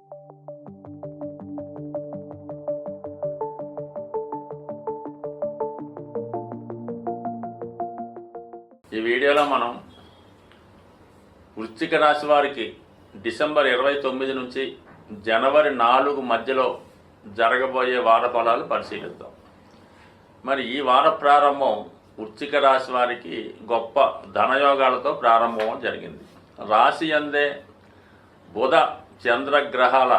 ఈ వీడియోలో మనం వృశ్చిక రాశి వారికి డిసెంబర్ 29 నుంచి జనవరి 4 మధ్యలో జరగబోయే వార ఫలాలు పరిశీలిద్దాం. మరి ఈ వార ప్రారంభం వృశ్చిక రాశి వారికి గొప్ప ధనయోగాలతో ప్రారంభం జరిగింది. రాశి అందే బుధ చంద్రగ్రహాల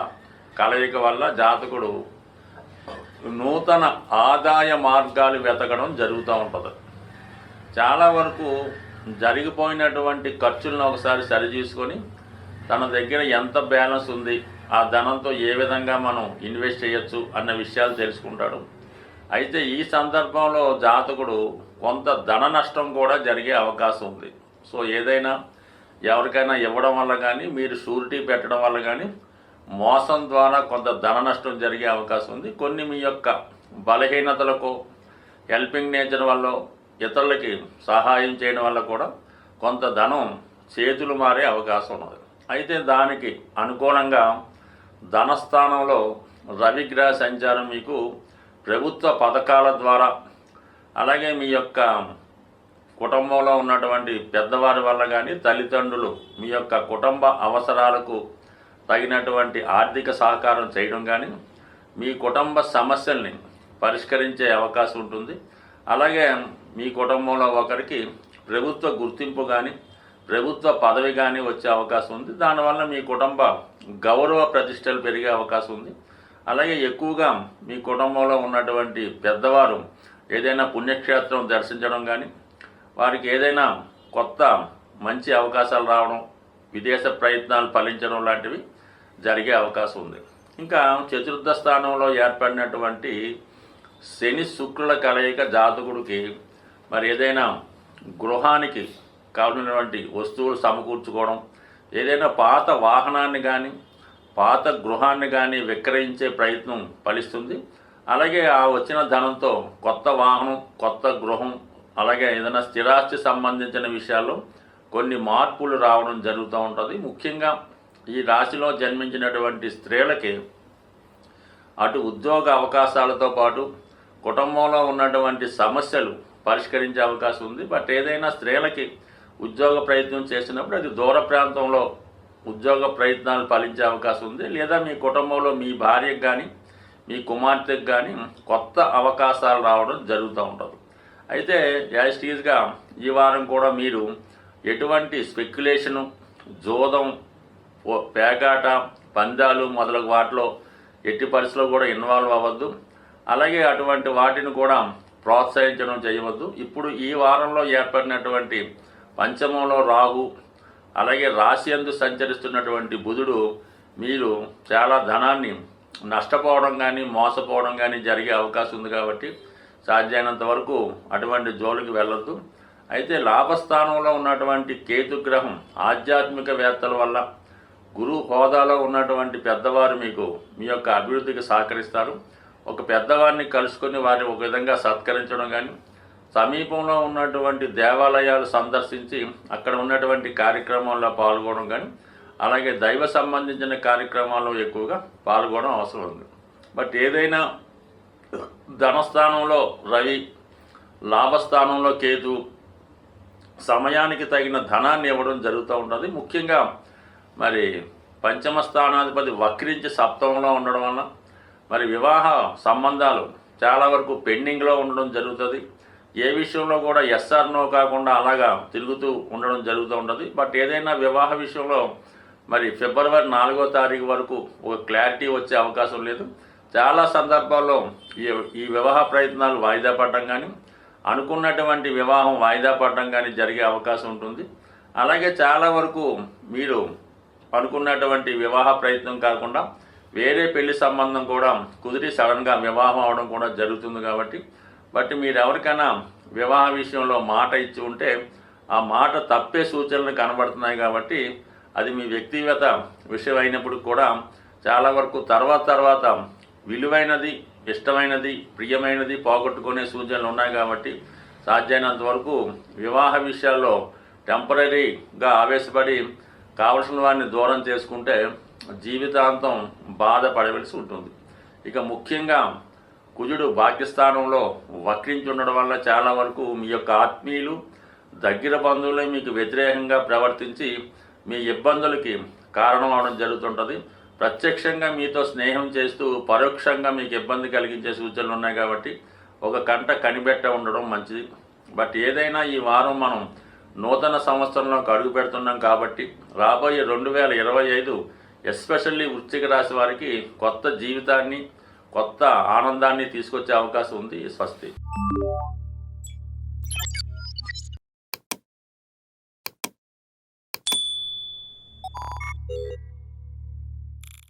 కలయిక వల్ల జాతకుడు నూతన ఆదాయ మార్గాలు వెతకడం జరుగుతూ ఉంటుంది. చాలా వరకు జరిగిపోయినటువంటి ఖర్చులను ఒకసారి సరిచూసుకొని తన దగ్గర ఎంత బ్యాలెన్స్ ఉంది, ఆ ధనంతో ఏ విధంగా మనం ఇన్వెస్ట్ చేయొచ్చు అన్న విషయాలు తెలుసుకుంటాడు. అయితే ఈ సందర్భంలో జాతకుడు కొంత ధన నష్టం కూడా జరిగే అవకాశం ఉంది. సో ఏదైనా ఎవరికైనా ఇవ్వడం వల్ల కానీ, మీరు షూరిటీ పెట్టడం వల్ల కానీ మోసం ద్వారా కొంత ధన నష్టం జరిగే అవకాశం ఉంది. కొన్ని మీ యొక్క బలహీనతలకు, హెల్పింగ్ నేచర్ వల్ల, ఇతరులకి సహాయం చేయడం వల్ల కూడా కొంత ధనం చేతులు మారే అవకాశం ఉన్నది. అయితే దానికి అనుకూలంగా ధనస్థానంలో రవిగ్రహ సంచారం మీకు ప్రభుత్వ పథకాల ద్వారా, అలాగే మీ యొక్క కుటుంబంలో ఉన్నటువంటి పెద్దవారి వల్ల కానీ, తల్లిదండ్రులు మీ యొక్క కుటుంబ అవసరాలకు తగినటువంటి ఆర్థిక సహకారం చేయడం కానీ, మీ కుటుంబ సమస్యల్ని పరిష్కరించే అవకాశం ఉంటుంది. అలాగే మీ కుటుంబంలో ఒకరికి ప్రభుత్వ గుర్తింపు కానీ, ప్రభుత్వ పదవి కానీ వచ్చే అవకాశం ఉంది. దానివల్ల మీ కుటుంబ గౌరవ ప్రతిష్టలు పెరిగే అవకాశం ఉంది. అలాగే ఎక్కువగా మీ కుటుంబంలో ఉన్నటువంటి పెద్దవారు ఏదైనా పుణ్యక్షేత్రం దర్శించడం కానీ, వారికి ఏదైనా కొత్త మంచి అవకాశాలు రావడం, విదేశ ప్రయత్నాలు ఫలించడం లాంటివి జరిగే అవకాశం ఉంది. ఇంకా చతుర్థ స్థానంలో ఏర్పడినటువంటి శని శుక్రుల కలయిక జాతకుడికి మరి ఏదైనా గృహానికి కావాల్సినటువంటి వస్తువులు సమకూర్చుకోవడం, ఏదైనా పాత వాహనాన్ని కానీ, పాత గృహాన్ని కానీ విక్రయించే ప్రయత్నం ఫలిస్తుంది. అలాగే ఆ వచ్చిన ధనంతో కొత్త వాహనం, కొత్త గృహం, అలాగే ఏదైనా స్థిరాస్తి సంబంధించిన విషయాల్లో కొన్ని మార్పులు రావడం జరుగుతూ ఉంటుంది. ముఖ్యంగా ఈ రాశిలో జన్మించినటువంటి స్త్రీలకి అటు ఉద్యోగ అవకాశాలతో పాటు కుటుంబంలో ఉన్నటువంటి సమస్యలు పరిష్కరించే అవకాశం ఉంది. బట్ ఏదైనా స్త్రీలకి ఉద్యోగ ప్రయత్నం చేసినప్పుడు అది దూర ప్రాంతంలో ఉద్యోగ ప్రయత్నాలు ఫలించే అవకాశం ఉంది. లేదా మీ కుటుంబంలో మీ భార్యకు కానీ, మీ కుమార్తెకు కానీ కొత్త అవకాశాలు రావడం జరుగుతూ ఉంటుంది. అయితే యాజిటీజ్గా ఈ వారం కూడా మీరు ఎటువంటి స్పెక్యులేషను, జోదం, పేకాట, పందాలు మొదలగు వాటిలో ఎట్టి పరిస్థితుల్లో కూడా ఇన్వాల్వ్ అవ్వద్దు. అలాగే అటువంటి వాటిని కూడా ప్రోత్సహించడం చేయవద్దు. ఇప్పుడు ఈ వారంలో ఏర్పడినటువంటి పంచమంలో రాహు, అలాగే రాశి యందు సంచరిస్తున్నటువంటి బుధుడు మీరు చాలా ధనాన్ని నష్టపోవడం కానీ, మోసపోవడం కానీ జరిగే అవకాశం ఉంది. కాబట్టి సాధ్యమైనంత వరకు అటువంటి జోలికి వెళ్ళొద్దు. అయితే లాభస్థానంలో ఉన్నటువంటి కేతుగ్రహం ఆధ్యాత్మికవేత్తల వల్ల, గురు హోదాలో ఉన్నటువంటి పెద్దవారు మీకు మీ యొక్క అభివృద్ధికి సహకరిస్తారు. ఒక పెద్దవారిని కలుసుకొని వారిని ఒక విధంగా సత్కరించడం కానీ, సమీపంలో ఉన్నటువంటి దేవాలయాలు సందర్శించి అక్కడ ఉన్నటువంటి కార్యక్రమాల్లో పాల్గొనడం కానీ, అలాగే దైవ సంబంధించిన కార్యక్రమాల్లో ఎక్కువగా పాల్గొనడం అవసరం ఉంది. బట్ ఏదైనా ధనస్థానంలో రవి, లాభస్థానంలో కేతు సమయానికి తగిన ధనాన్ని ఇవ్వడం జరుగుతూ ఉంటుంది. ముఖ్యంగా మరి పంచమ స్థానాధిపతి వక్రించి సప్తమంలో ఉండడం వలన మరి వివాహ సంబంధాలు చాలా వరకు పెండింగ్లో ఉండడం జరుగుతుంది. ఏ విషయంలో కూడా ఎస్ఆర్ నో కాకుండా అలాగా తిరుగుతూ ఉండడం జరుగుతూ ఉంటుంది. బట్ ఏదైనా వివాహ విషయంలో మరి ఫిబ్రవరి 4వ తారీఖు వరకు ఒక క్లారిటీ వచ్చే అవకాశం లేదు. చాలా సందర్భాల్లో ఈ వివాహ ప్రయత్నాలు వాయిదా పడడం కానీ, అనుకున్నటువంటి వివాహం వాయిదా పడడం కానీ జరిగే అవకాశం ఉంటుంది. అలాగే చాలా వరకు మీరు అనుకున్నటువంటి వివాహ ప్రయత్నం కాకుండా వేరే పెళ్లి సంబంధం కూడా కుదిరి సడన్గా వివాహం అవడం కూడా జరుగుతుంది. కాబట్టి మీరు ఎవరికైనా వివాహ విషయంలో మాట ఇచ్చి ఉంటే ఆ మాట తప్పే సూచనలు కనబడుతున్నాయి. కాబట్టి అది మీ వ్యక్తిగత విషయం అయినప్పుడు కూడా చాలా వరకు తర్వాత విలువైనది, ఇష్టమైనది, ప్రియమైనది పోగొట్టుకునే సూచనలు ఉన్నాయి. కాబట్టి సాధ్యమైనంత వరకు వివాహ విషయాల్లో టెంపరీగా ఆవేశపడి కావలసిన వారిని దూరం చేసుకుంటే జీవితాంతం బాధపడవలసి ఉంటుంది. ఇక ముఖ్యంగా కుజుడు భాగ్యస్థానంలో వక్రించి ఉండడం వల్ల చాలా వరకు మీ యొక్క ఆత్మీయులు, దగ్గర బంధువులే మీకు వ్యతిరేకంగా ప్రవర్తించి మీ ఇబ్బందులకి కారణం అవడం జరుగుతుంటుంది. ప్రత్యక్షంగా మీతో స్నేహం చేస్తూ పరోక్షంగా మీకు ఇబ్బంది కలిగించే సూచనలు ఉన్నాయి కాబట్టి ఒక కంట కనిపెట్ట ఉండడం మంచిది. బట్ ఏదైనా ఈ వారం మనం నూతన సంవత్సరంలోకి అడుగు పెడుతున్నాం కాబట్టి రాబోయే 2025 ఎస్పెషల్లీ వృశ్చిక రాశి వారికి కొత్త జీవితాన్ని, కొత్త ఆనందాన్ని తీసుకొచ్చే అవకాశం ఉంది. స్వస్తి.